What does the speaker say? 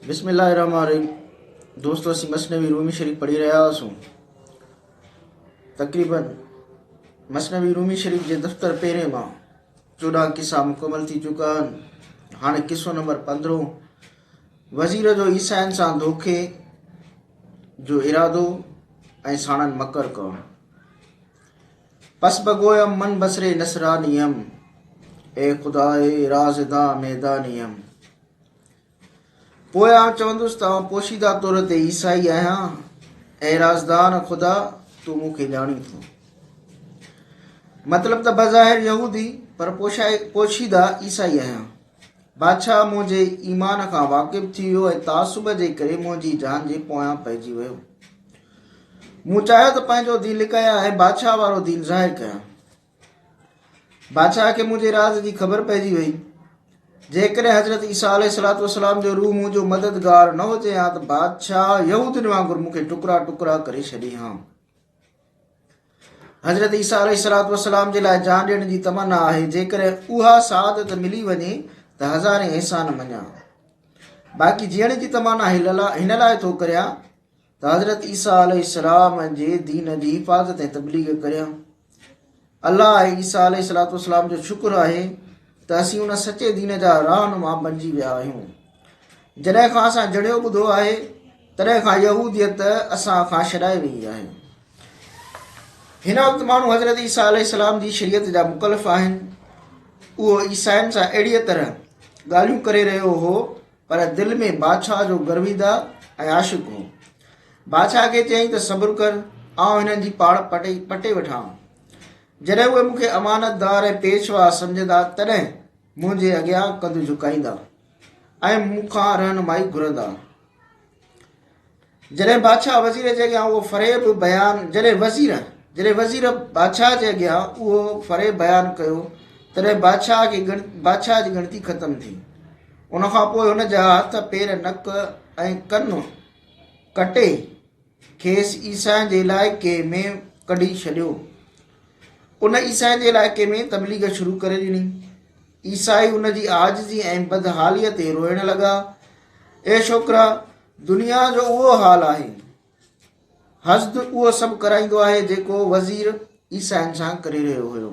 बिस्मिल्लाहिर्रहमानिर्रहीम। दोस्तों, असीं मसनवी रूमी शरीफ पढ़ी रहा हुआसीं। तक़रीबन मसनवी रूमी शरीफ जे दफ़्तर पहिरें मां 14 किस्सा मुकमल थी चुका आहिनि। हाणे किस्सो नंबर 15, वज़ीर जो ईसाइनि सां धोखे जो इरादो ऐं साणनि मकर करणु। पस बगोयम मन बसरे नसरानियम, ए ख़ुदाए राज़दा मैदानियम। पोयां चवंदुसि त पोशीदा तौर ते ईसाई आहियां, ऐं राज़दान ख़ुदा तूं मूंखे ॼाणी थो। मतिलब त बज़ाहिर यहूदी पर पोशीदा ईसाई आहियां। बादशाह मुंहिंजे ईमान खां वाक़िफ़ थी वियो ऐं तासुब जे करे मुंहिंजी जान जे पोयां पइजी वियो। मूं चाहियो त पंहिंजो दीन लिकायां ऐं बादशाह वारो दीन ज़ाहिर कयां। बादशाह खे मुंहिंजे राज़ जी ख़बर पइजी वई। जेकॾहिं हज़रत ईसा अलैहिस्सलाम जो रूह मुंहिंजो मददगार न हुजे हा त बादशाह यहूदियुनि वांगुरु मूंखे टुकड़ा टुकड़ा करे छॾी हा। हज़रत ईसा अलैहिस्सलाम जे लाइ जान ॾियण जी तमन्ना आहे। जेकॾहिं उहा सआदत मिली वञे त हज़ारे एहसान मञा। बाक़ी जीअण जी तमन्ना हिन लाइ थो करियां त हज़रत ईसा अलैहिस्सलाम जे दीन जी हिफ़ाज़त ऐं तबलीग करियां। अल्लाह ऐं ईसा अलैहिस्सलाम जो शुक्र आहे त असीं उन सचे दीन जा रहनुमा बणिजी विया आहियूं। जॾहिं खां असां जणियो ॿुधो आहे तॾहिं खां यहूदियत असां खां छॾाए वई आहे। हिन वक़्तु माण्हू हज़रत ईसा अलैहिस्सलाम जी शरीयत जा मुकलफ़ आहिनि। उहो ईसाइनि सां अहिड़ीअ तरह ॻाल्हियूं करे रहियो हो, पर दिलि में बादशाह जो गर्विदा ऐं आशिक़ हो। बादशाह खे चयईं त सब्र कर, आउं हिननि जी पाड़ पटे वठां। जॾहिं उहे मूंखे अमानतदार ऐं पेशवा सम्झंदा तॾहिं मुंहिंजे अॻियां कंधु झुकाईंदा ऐं मूंखां रहनुमाई घुरंदा। जॾहिं बादशाह वज़ीर जे अॻियां उहो फ़रेब बयानु जॾहिं वज़ीर बादशाह जे अॻियां उहो फ़रेब बयानु कयो तॾहिं बादशाह जी गिणती ख़तमु थी। उनखां पोइ हुन जा हथ पेर नक ऐं कन कटे खेसि ईसाइनि जे इलाइक़े में कढी छॾियो। उन ईसाइनि जे इलाइक़े में तबलीग शुरू करे ॾिनी। ईसाई उन जी आजिज़ी ऐं बदहालीअ ते रोइण लॻा। ए छोकिरा, दुनिया जो उहो हाल आहे। हज़द उहो सभु कराईंदो आहे जेको वज़ीर ईसाइनि सां करे रहियो हुयो।